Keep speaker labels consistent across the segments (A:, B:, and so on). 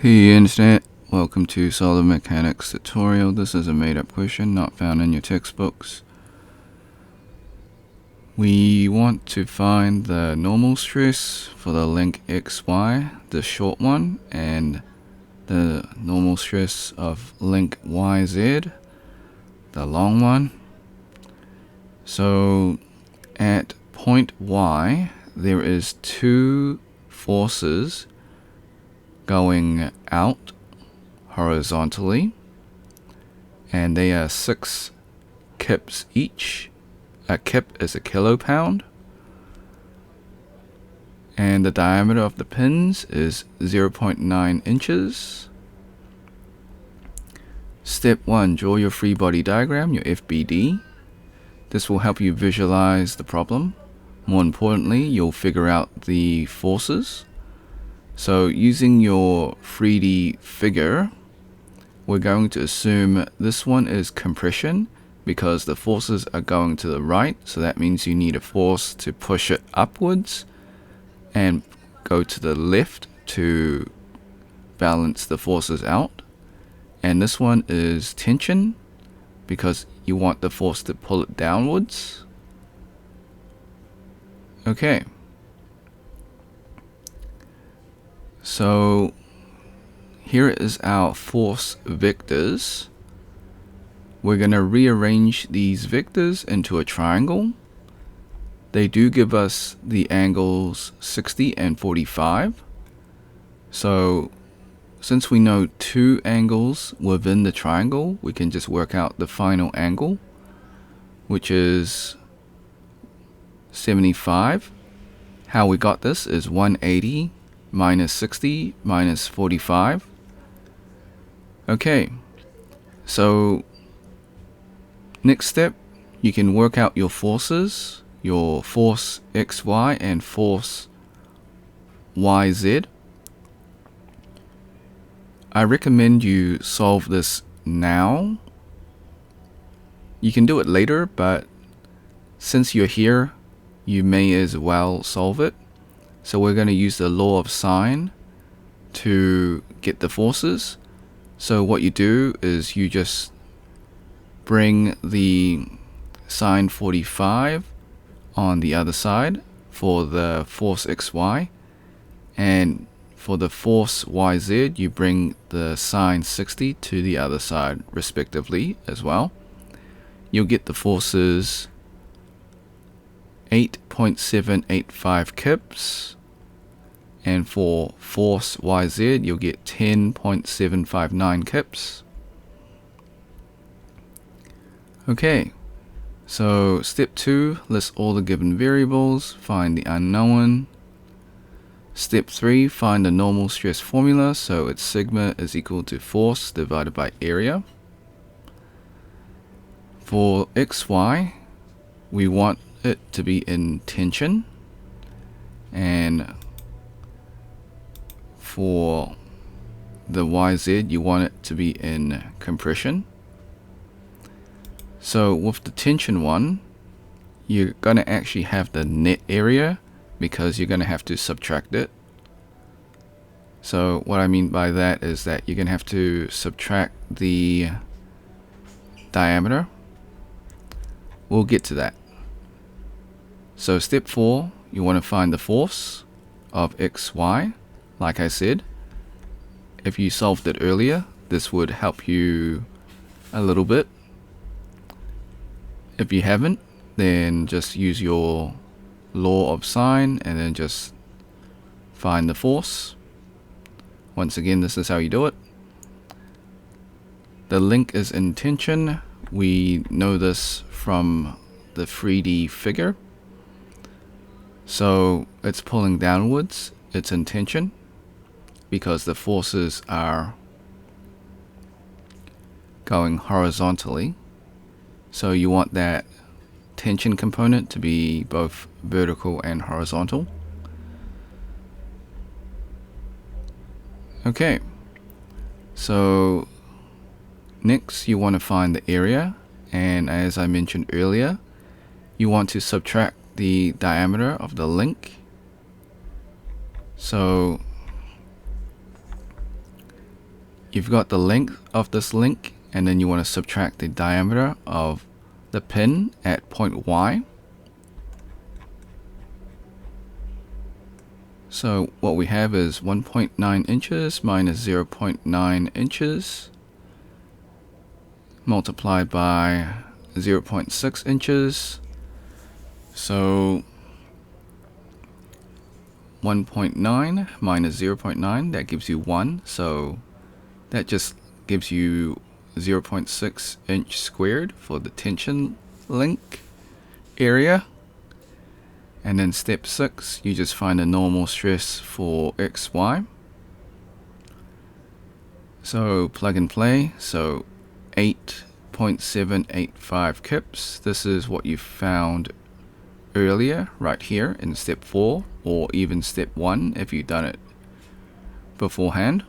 A: Hey Internet, welcome to Solid Mechanics tutorial. This is a made-up question not found in your textbooks. We want to find the normal stress for the link XY, the short one, and the normal stress of link YZ, the long one. So at point Y, there is two forces going out horizontally, and they are 6 kips each. A kip is a kilopound, and the diameter of the pins is 0.9 inches. Step 1, draw your free body diagram, your FBD. This will help you visualize the problem. More importantly, you'll figure out the forces. So using your 3D figure, we're going to assume this one is compression because the forces are going to the right. So that means you need a force to push it upwards and go to the left to balance the forces out. And this one is tension because you want the force to pull it downwards. Okay. So here is our force vectors. We're going to rearrange these vectors into a triangle. They do give us the angles 60 and 45. So since we know two angles within the triangle, we can just work out the final angle, which is 75. How we got this is 180 minus 60 minus 45. Okay, so next step, you can work out your forces, your force XY and force YZ. I recommend you solve this now. You can do it later, but since you're here, you may as well solve it. So we're going to use the law of sine to get the forces. So what you do is you just bring the sine 45 on the other side for the force XY, and for the force YZ you bring the sine 60 to the other side respectively as well. You'll get the forces 8.785 kips, and for force YZ you'll get 10.759 kips. Okay, so step 2, list all the given variables, find the unknown. Step 3, find the normal stress formula, so it's sigma is equal to force divided by area. For XY, we want it to be in tension, and for the YZ you want it to be in compression. So with the tension one, you're gonna actually have the net area because you're gonna have to subtract it. So what I mean by that is that you're gonna have to subtract the diameter. We'll get to that. So step 4, you want to find the force of XY. Like I said, if you solved it earlier, this would help you a little bit. If you haven't, then just use your law of sine and then just find the force. Once again, this is how you do it. The link is in tension. We know this from the 3D figure. So it's pulling downwards, it's in tension because the forces are going horizontally. So you want that tension component to be both vertical and horizontal. Okay, so next you want to find the area, and as I mentioned earlier, you want to subtract the diameter of the link. So you've got the length of this link, and then you want to subtract the diameter of the pin at point Y. So what we have is 1.9 inches minus 0.9 inches multiplied by 0.6 inches. So 1.9 minus 0.9, that gives you 1. So that just gives you 0.6 inch squared for the tension link area. And then step 6, you just find a normal stress for XY. So plug and play. So 8.785 kips. This is what you found earlier right here in step 4, or even step 1 if you've done it beforehand.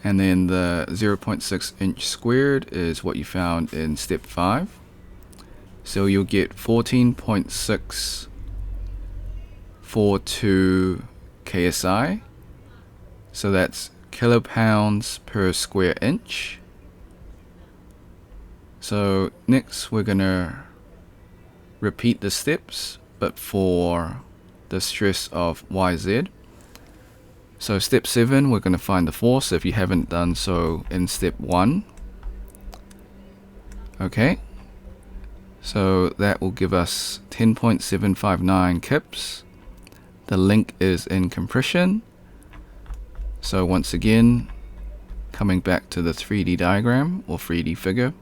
A: And then the 0.6 inch squared is what you found in step 5. So you'll get 14.642 KSI. So that's kilopounds per square inch. So next we're gonna repeat the steps, but for the stress of YZ. So step 7, we're gonna find the force if you haven't done so in step 1. Okay. So that will give us 10.759 kips. The link is in compression. So once again, coming back to the 3D diagram or 3D figure,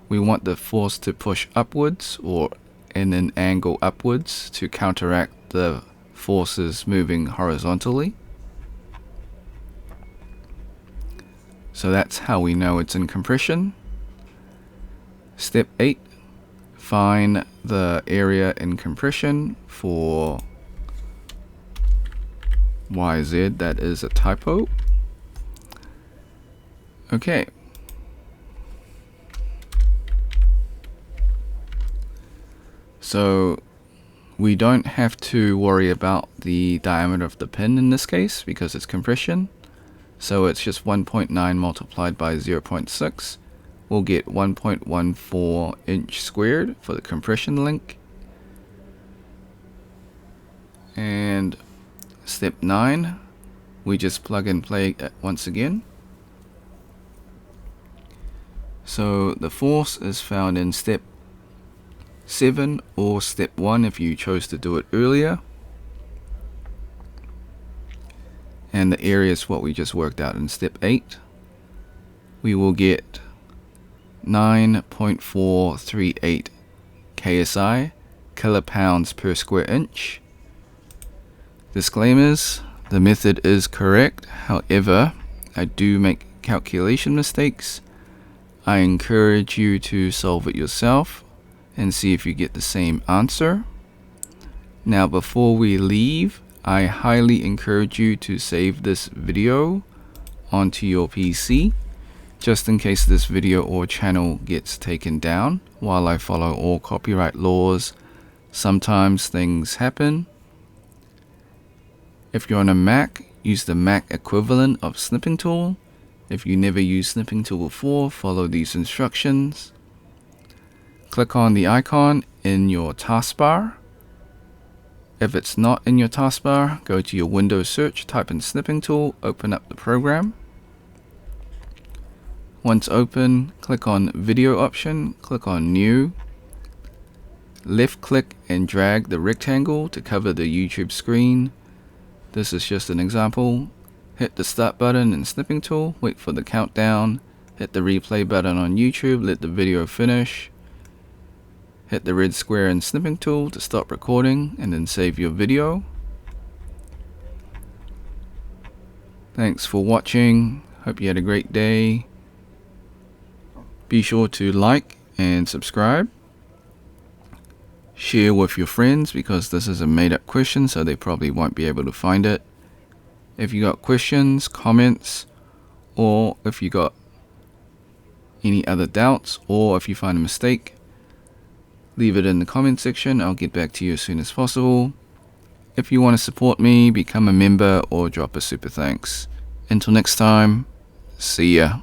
A: we want the force to push upwards or in an angle upwards to counteract the forces moving horizontally. So that's how we know it's in compression. Step 8, find the area in compression for YZ. That is a typo. Okay. So we don't have to worry about the diameter of the pin in this case because it's compression. So it's just 1.9 multiplied by 0.6. We'll get 1.14 inch squared for the compression link. And step 9, we just plug and play once again. So the force is found in step 7 or step 1 if you chose to do it earlier. And the area is what we just worked out in step 8. We will get 9.438 KSI, kilopounds per square inch. Disclaimers, the method is correct. However, I do make calculation mistakes. I encourage you to solve it yourself and see if you get the same answer. Now before we leave, I highly encourage you to save this video onto your PC just in case this video or channel gets taken down. While I follow all copyright laws, sometimes things happen. If you're on a Mac, use the Mac equivalent of snipping tool. If you never used snipping tool before, follow these instructions. Click on the icon in your taskbar. If it's not in your taskbar, go to your Windows search, type in snipping tool, open up the program. Once open, click on video option, click on new. Left click and drag the rectangle to cover the YouTube screen. This is just an example. Hit the start button in snipping tool, wait for the countdown, hit the replay button on YouTube, let the video finish. Hit the red square in snipping tool to stop recording and then save your video. Thanks for watching. Hope you had a great day. Be sure to like and subscribe. Share with your friends because this is a made up question, so they probably won't be able to find it. If you got questions, comments, or if you got any other doubts, or if you find a mistake, leave it in the comment section. I'll get back to you as soon as possible. If you want to support me, become a member or drop a super thanks. Until next time, see ya.